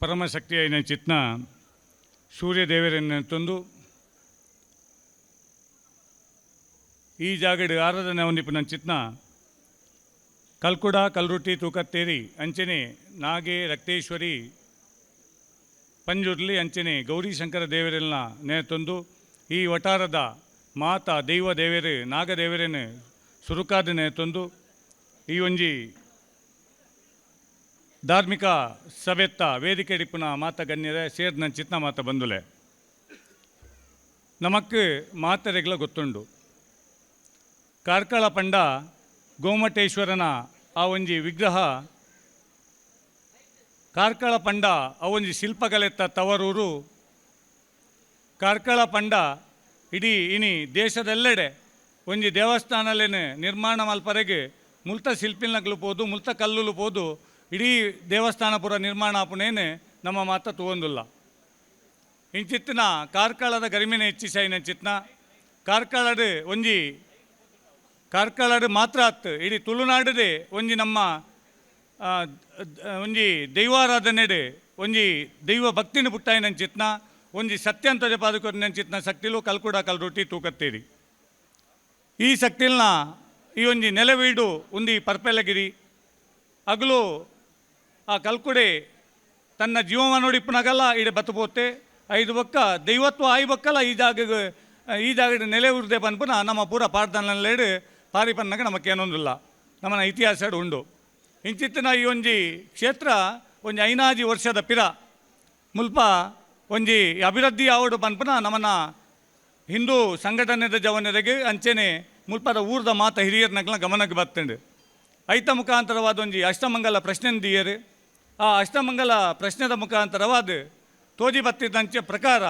ಪರಮಶಕ್ತಿ అయిన ಚಿತ್ನ ಸೂರ್ಯದೇವರನ್ನು ತಂದು ಈ ಜಾಗಡ್ ಆರಾಧನೆ ಹೊಂದಿಪ್ಪ ಚಿತ್ನ ಕಲ್ಕುಡ ಕಲ್ರುಟ್ಟಿ ತೂಕತ್ತೇರಿ ಅಂಚನೆ ನಾಗೆ ರಕ್ತೇಶ್ವರಿ ಪಂಜುರ್ಲಿ ಅಂಚನೆ ಗೌರಿಶಂಕರ ದೇವರೆಲ್ಲ ನೇ ತಂದು ಈ ವಟಾರದ ಮಾತಾ ದೈವ ದೇವರು ನಾಗದೇವರೇನು ಸುರುಕಾದನೆ ತಂದು ಈ ಒಂಜಿ ಧಾರ್ಮಿಕ ಸಭೆತ್ತ ವೇದಿಕೆ ಇಡಿಪುನ ಮಾತ ಗಣ್ಯರೇ ಸೇರ್ನ ಚಿತ್ನ ಮಾತ ಬಂದುಲೆ ನಮಕ್ ಮಾತರೆಗ್ಲ ಗೊತ್ತುಂಡು ಕಾರ್ಕಳ ಪಂಡ ಗೋಮಟೇಶ್ವರನ ಆ ಒಂಜಿ ವಿಗ್ರಹ ಕಾರ್ಕಳ ಪಂಡ ಆ ಒಂಜಿ ಶಿಲ್ಪಕಲೆತ್ತ ತವರೂರು ಕಾರ್ಕಳ ಪಂಡ ಇಡೀ ಇನಿ ದೇಶದೆಲ್ಲೆಡೆ ಒಂಜಿ ದೇವಸ್ಥಾನಲೇನು ನಿರ್ಮಾಣ ಮಲ್ಪರೆಗೆ ಮುಲ್ತ ಶಿಲ್ಪಿನಗ್ಲು ಪೋದು ಮುಲ್ತ ಕಲ್ಲುಲು ಪೋದು ಇಡೀ ದೇವಸ್ಥಾನ ಪೂರ ನಿರ್ಮಾಣ ಆಪುನೇನೆ ನಮ್ಮ ಮಾತ ತೂವೊಂದುಲ್ಲ ಇಂಚಿತ್ತಿನ ಕಾರ್ಕಳದ ಗರಿಮೆನೆ ಹೆಚ್ಚಿಸೈನ ಚಿತ್ನ ಕಾರ್ಕಳಡ್ ಒಂಜಿ ಕಾರ್ಕಳಡ್ ಮಾತ್ರ ಅತ್ತು ಇಡೀ ತುಳುನಾಡದೆ ಒಂಜಿ ನಮ್ಮ ಒಂಜಿ ದೈವಾರಾಧನೆಡೆ ಒಂಜಿ ದೈವ ಭಕ್ತಿನ ಪುಟ್ಟಾಯಿನ ಚಿತ್ನ ಒಂಜಿ ಸತ್ಯ ಅಂತ ಪಾದಕೊರಿನ ಚಿತ್ನ ಶಕ್ತಿಲು ಕಲ್ಕುಡ ಕಲ್ರೊಟ್ಟಿ ತೂಕತ್ತೇರಿ ಈ ಶಕ್ತಿಲ್ನ ಈ ಒಂಜಿ ನೆಲವೀಡು ಒಂದಿ ಪರ್ಪೆಲಗಿರಿ ಅಗಲು ಆ ಕಲ್ಕುಡೆ ತನ್ನ ಜೀವವನ್ನು ನೋಡಿಪ್ಪನಾಗಲ್ಲ ಇಡೆ ಬತ್ತುಪೋತೆ ಐದು ಬೊಕ್ಕ ದೈವತ್ವ ಆಯ್ ಬಕ್ಕಲ್ಲ ಈ ಜಾಗದ ನೆಲೆ ಉರ್ದೆ ಪನ್ಪುನ ನಮ್ಮ ಪೂರ ಪಾಡ್ದನಲ್ಲೇಡು ಪಾರಿ ಪನ್ನಗ ನಮಗೇನೊಂದಿಲ್ಲ ನಮ್ಮನ ಇತಿಹಾಸ ಉಂಡು ಇಂಚಿತ್ತಿನ ಈ ಒಂಜಿ ಕ್ಷೇತ್ರ ಒಂಜಿ ಐನಾಜಿ ವರ್ಷದ ಪಿರ ಮುಲ್ಪ ಒಂಜಿ ಅಭಿವೃದ್ಧಿ ಆವಡು ಪನ್ಪುನ ನಮ್ಮನ ಹಿಂದೂ ಸಂಘಟನೆದ ಜವನರಿಗೆ ಅಂಚೆನೆ ಮುಲ್ಪದ ಊರ್ದ ಮಾತ ಹಿರಿಯರ್ನಗ್ಲ ಗಮನಕ್ಕೆ ಬರ್ತಂಡು ಐತ ಮುಖಾಂತರವಾದ ಒಂಜಿ ಅಷ್ಟಮಂಗಲ ಪ್ರಶ್ನೆ ದಿಯರು ಆ ಅಷ್ಟಮಂಗಲ ಪ್ರಶ್ನೆದ ಮುಖಾಂತರವಾದ ತೋಜಿ ಬತ್ತಿದಂಚೆ ಪ್ರಕಾರ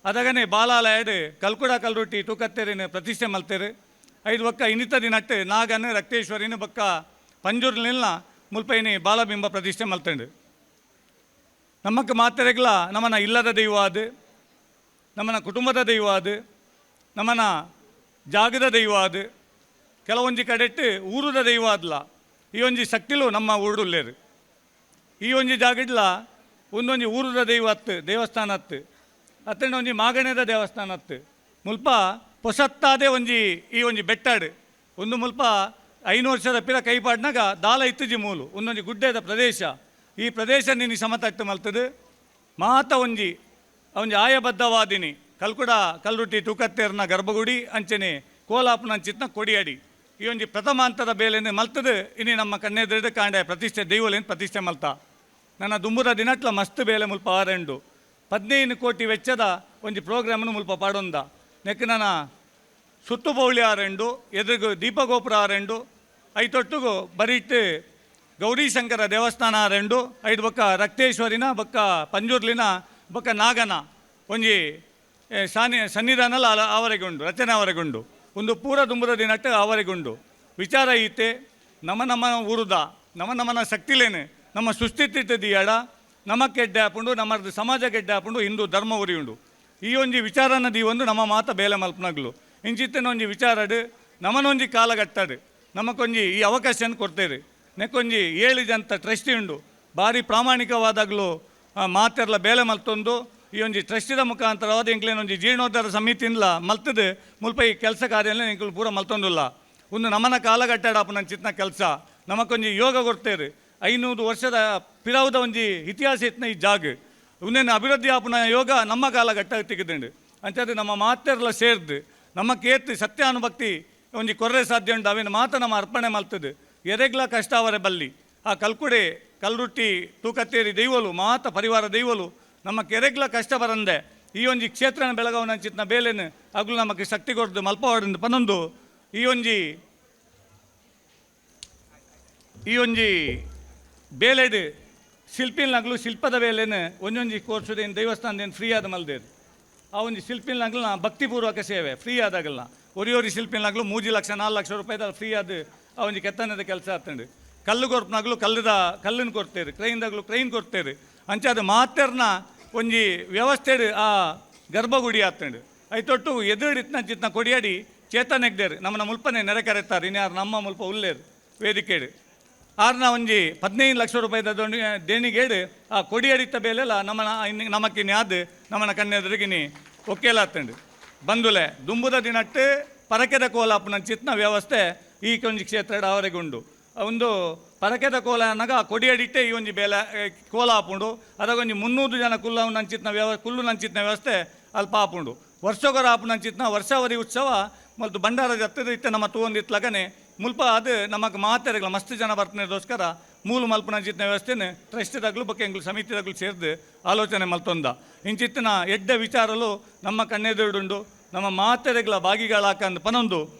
ಅದಗನೆ ಬಾಲಾಲಯಡ್ ಕಲ್ಕುಡ ಕಲ್ರೊಟ್ಟಿ ತೂಕತ್ತೇರಿನ ಪ್ರತಿಷ್ಠೆ ಮಲ್ತೇರು ಐದು ಬೊಕ್ಕ ಇನ್ನಿತ ದಿನಟ್ಟು ನಾಗನ ರಕ್ತೇಶ್ವರಿನ ಬೊಕ್ಕ ಪಂಜೂರ್ಲಿನ ಮುಲ್ಪೈನಿ ಬಾಲಬಿಂಬ ಪ್ರತಿಷ್ಠೆ ಮಲ್ತಂಡು ನಮಕ್ ಮಾತೆರೆಗ್ಲ ನಮ್ಮನ ಇಲ್ಲದ ದೈವ ಅದು ನಮ್ಮನ ಕುಟುಂಬದ ದೈವ ಅದು ನಮ್ಮನ ಜಾಗದ ದೈವ ಅದು ಕೆಲವೊಂಜಿ ಕಡೆಟ್ಟು ಊರದ ದೈವ ಅದಲ್ಲ ಈ ಒಂಜಿ ಶಕ್ತಿಲು ನಮ್ಮ ಊರುಳ್ಳೇರು ಈ ಒಂಜಿ ಜಾಗಡ್ಲ ಒಂದೊಂಜಿ ಊರದ ದೈವ ಹತ್ತು ದೇವಸ್ಥಾನ ಹತ್ತು ಅತ್ತಂಡ ಒಂಜಿ ಮಾಗಣ್ಯದ ದೇವಸ್ಥಾನ ಹತ್ತು ಮುಲ್ಪ ಪೊಸತ್ತಾದೆ ಒಂಜಿ ಈ ಒಂಜಿ ಬೆಟ್ಟಾಡು ಒಂದು ಮುಲ್ಪ 5 ವರ್ಷದ ಪಿರ ಕೈಪಾಡ್ನಾಗ ದಾಲ ಇತ್ತುಜಿ ಮೂಲು ಒಂದೊಂಜಿ ಗುಡ್ಡದ ಪ್ರದೇಶ ಈ ಪ್ರದೇಶ ನೀನು ಸಮತಟ್ಟು ಮಲ್ತದು ಮಾತ ಒಂಜಿ ಆಯಬದ್ಧವಾದಿನಿ ಕಲ್ಕುಡ ಕಲ್ರುಟ್ಟಿ ತೂಕತ್ತೇರ್ನ ಗರ್ಭಗುಡಿ ಅಂಚನೆ ಕೋಲಾಪುನ ಚಿತ್ನ ಕೊಡಿಯಡಿ ಈ ಒಂಜಿ ಪ್ರಥಮ ಹಂತದ ಬೇಲೆನೆ ಮಲ್ತದು ಇನಿ ನಮ್ಮ ಕಣ್ಣೆದುರು ಕಾಂಡೆ ಪ್ರತಿಷ್ಠೆ ದೈವಲೇನು ಪ್ರತಿಷ್ಠೆ ಮಲ್ತ ನನ್ನ ದುಂಬುದ ದಿನಟ್ಲ ಮಸ್ತ್ ಬೇಲೆ ಮುಲ್ಪ ಆರೆಂಡು 15 ಕೋಟಿ ವೆಚ್ಚದ ಒಂಜಿ ಪ್ರೋಗ್ರಾಮನ್ನು ಮುಲ್ಪ ಪಾಡೊಂದ ನೆಕ್ ನನ್ನ ಸುತ್ತು ಬೌಳಿ ಆರೆಂಡು ಎದುರುಗು ದೀಪಗೋಪುರ ಆರೆಂಡು ಐತೊಟ್ಟುಗು ಬರೀಟ್ ಗೌರಿಶಂಕರ ದೇವಸ್ಥಾನ ಆರೆಂಡು ಐದು ಬೊಕ್ಕ ರಕ್ತೇಶ್ವರಿನ ಬೊಕ್ಕ ಪಂಜೂರ್ಲಿನ ಬೊಕ್ಕ ನಾಗನ ಒಂಜಿ ಸನ್ನಿಧಾನಲ ಆವರೆಗುಂಡು ರಚನೆ ಆವರೆಗುಂಡು ಒಂದು ಪೂರ ದುಂಬುದ ದಿನಟ್ಟು ಆವರೆಗುಂಡು ವಿಚಾರ ಈತೆ ನಮ್ಮ ಊರುದ ನಮ್ಮನ ಶಕ್ತಿಲೇನು ನಮ್ಮ ಸುಸ್ಥಿತಿ ದಿಯಾಡ ನಮಕ್ಕೆ ಎಡ್ಡೆ ಹಾಪುಂಡು ನಮ್ಮ ಸಮಾಜ ಗೆಡ್ಡೆ ಹಾಪುಂಡು ಹಿಂದೂ ಧರ್ಮ ಉರಿ ಉಂಡು ಈ ಒಂಜಿ ವಿಚಾರನ ಒಂದು ನಮ್ಮ ಮಾತ ಬೇಲೆ ಮಲ್ಪನಗ್ಲು ಇಂಚಿತ್ತಿನ ಒಂಜಿ ವಿಚಾರಡು ನಮ್ಮನೊಂಜಿ ಕಾಲಗಟ್ಟಡು ನಮಕೊಂಜಿ ಈ ಅವಕಾಶನ ಕೊಡ್ತೇವೆ ನೆಕ್ಕೊಂಜಿ 7 ಜನ ಟ್ರಸ್ಟಿ ಉಂಡು ಭಾರಿ ಪ್ರಾಮಾಣಿಕವಾದಾಗಲೂ ಮಾತೆರ್ಲ ಬೇಲೆ ಮಲ್ತೊಂದು ಈ ಒಂಜಿ ಟ್ರಸ್ಟಿದ ಮುಖಾಂತರವಾದ ಇಂಕ್ಲೇನೊಂಜಿ ಜೀರ್ಣೋದ್ಧಾರ ಸಮಿತಿಯಿಂದ ಮಲ್ತದು ಮುಲ್ಪ ಈ ಕೆಲಸ ಕಾರ್ಯಲ್ಲ ಇಂಕ್ಲು ಪೂರ ಮಲ್ತೊಂದಿಲ್ಲ ಒಂದು ನಮ್ಮನ ಕಾಲಗಟ್ಟಾಡಪ್ಪ ನನ್ನ ಚಿತ್ನ ಕೆಲಸ ನಮಕೊಂಜಿ ಯೋಗ ಕೊಡ್ತೇವೆ 500 ವರ್ಷದ ಪಿರವುದ ಒಂಜಿ ಇತಿಹಾಸ ಇತ್ತಿನ ಈ ಜಾಗ ಇನ್ನೇನು ಅಭಿವೃದ್ಧಿ ಆಪುನ ಯೋಗ ನಮ್ಮ ಕಾಲಘಟ್ಟ ತೆಗೆದುಂಡು ಅಂಚದು ನಮ್ಮ ಮಾತೆರ್ಲ ಸೇರ್ದು ನಮ್ಮ ಕೇತ್ ಸತ್ಯಾನುಭಕ್ತಿ ಒಂಜಿ ಕೊರ್ರೆ ಸಾಧ್ಯ ಉಂಡು ಅವೇನು ಮಾತ ನಮ್ಮ ಅರ್ಪಣೆ ಮಲ್ತದು ಎರೆಗ್ಲ ಕಷ್ಟ ಅವರೇ ಬಲ್ಲಿ ಆ ಕಲ್ಕುಡೆ ಕಲ್ರುಟ್ಟಿ ತೂಕತ್ತೇರಿ ದೈವಲು ಮಾತ ಪರಿವಾರ ದೈವಲು ನಮ್ಮ ಕೆರೆಗ್ಲ ಕಷ್ಟ ಬರಂದೆ ಈ ಒಂಜಿ ಕ್ಷೇತ್ರನ ಬೆಳಗಾವನ ಚಿತ್ನ ಬೇಲೆನು ಆಗ್ಲು ನಮಗೆ ಶಕ್ತಿ ಕೊಡ್ದು ಮಲ್ಪ ಹೊಡೆದು ಪನ್ನೊಂದು ಈ ಒಂಜಿ ಬೇಲೆಡು ಶಿಲ್ಪಿಲ್ನಾಗ್ಲು ಶಿಲ್ಪದ ಬೇಲೆನು ಒಂಜೊಂಜಿ ಕೋರ್ಸುದೇನು ದೇವಸ್ಥಾನದೇನು ಫ್ರೀ ಆದ ಮಲ್ದೇರು ಆ ಒಂಜಿ ಶಿಲ್ಪಿಲ್ನಾಗ್ಲು ಭಕ್ತಿಪೂರ್ವಕ ಸೇವೆ ಫ್ರೀ ಆದಾಗಲ್ಲ ಒರಿಯೋರಿ ಶಿಲ್ಪಿಲ್ನಾಗ್ಲು 3 ಲಕ್ಷ 4 ಲಕ್ಷ ರೂಪಾಯಿದ ಫ್ರೀ ಆದ ಆ ಒಂಜಿ ಕೆತ್ತನದ ಕೆಲಸ ಆಗ್ತಂಡು ಕಲ್ಲು ಕೊರ್ಪನಾಗ್ಲು ಕಲ್ಲನ್ನು ಕೊಡ್ತೇವೆ ಕ್ರೈನ್ದಾಗ್ಲು ಕ್ರೈನ್ ಕೊಡ್ತೇವೆ ಅಂಚಾದ ಮಾತೆರ್ನ ಒಂಜಿ ವ್ಯವಸ್ಥೆ ಆ ಗರ್ಭಗುಡಿ ಆಗ್ತಂಡು ಐತೊಟ್ಟು ಎದುರು ಇತ್ನ ಚಿತ್ನ ಕೊಡಿಯಾಡಿ ಚೇತನೆಗ್ದೇರು ನಮ್ಮನ್ನ ಮುಲ್ಪನೆ ನೆರೆ ಕರೆತಾರೆ ಇನ್ಯಾರು ನಮ್ಮ ಮುಲ್ಪ ಉಲ್ಲೇರು ವೇದಿಕೆಡು ಆರ್ನ ಒಂಜಿ 15 ಲಕ್ಷ ರೂಪಾಯಿದ ದೇಣಿಗೇಡು ಆ ಕೊಡಿ ಅಡಿತ ಬೇಲೆಲ್ಲ ನಮಕಿನಿ ಅದು ನಮ್ಮನ ಕಣ್ಣೆದುರಿಗಿನಿ ಒಕ್ಕೇಲಾತಂಡು ಬಂದುಲೆ ದುಂಬುದ ದಿನಟ್ಟು ಪರಕೆದ ಕೋಲಾಪುನ ಚಿತ್ನ ವ್ಯವಸ್ಥೆ ಈ ಒಂಜಿ ಕ್ಷೇತ್ರ ಅವರೆಗುಂಡು ಒಂದು ಪರಕೆದ ಕೋಲ ಅನ್ನಗ ಕೊಡಿ ಅಡಿಟ್ಟೆ ಈ ಒಂಜಿ ಬೇಲೆ ಕೋಲ ಆಪುಂಡು ಅದಕ್ಕೊಂಜಿ 300 ಜನ ಕುಲ್ಲು ನಂಚಿತ್ನ ವ್ಯವಸ್ಥೆ ಅಲ್ಪ ಆಪುಂಡು ವರ್ಷಗೊರ ಆಪು ನಂಚಿತ್ನ ವರ್ಷಾವರಿ ಉತ್ಸವ ಮತ್ತು ಭಂಡಾರ ಜತ್ತದ ಇತ್ತೆ ನಮ್ಮ ತೂವೊಂದಿತ್ಲಗನೆ ಮುಲ್ಪ ಅದು ನಮಗೆ ಮಾತೆರೆಗಳ ಮಸ್ತ್ ಜನ ಬರ್ತಿನದೋಸ್ಕರ ಮೂಲು ಮಲ್ಪನ ಚಿತ್ನ ವ್ಯವಸ್ಥೆನ ಟ್ರಸ್ಟ್ದಾಗಲು ಬೊಕ್ಕ ಎಂಗ್ಲು ಸಮಿತಿದಾಗಲು ಸೇರಿದು ಆಲೋಚನೆ ಮಲ್ತೊಂದ ಇಂಚಿತ್ತಿನ ಎಡ್ಡ ವಿಚಾರಲು ನಮ್ಮ ಕಣ್ಣೆದುರುಡುಂಡು ನಮ್ಮ ಮಾತೆರೆಗಳ ಭಾಗಿಗಳಾಕಂದು ಪನೊಂದು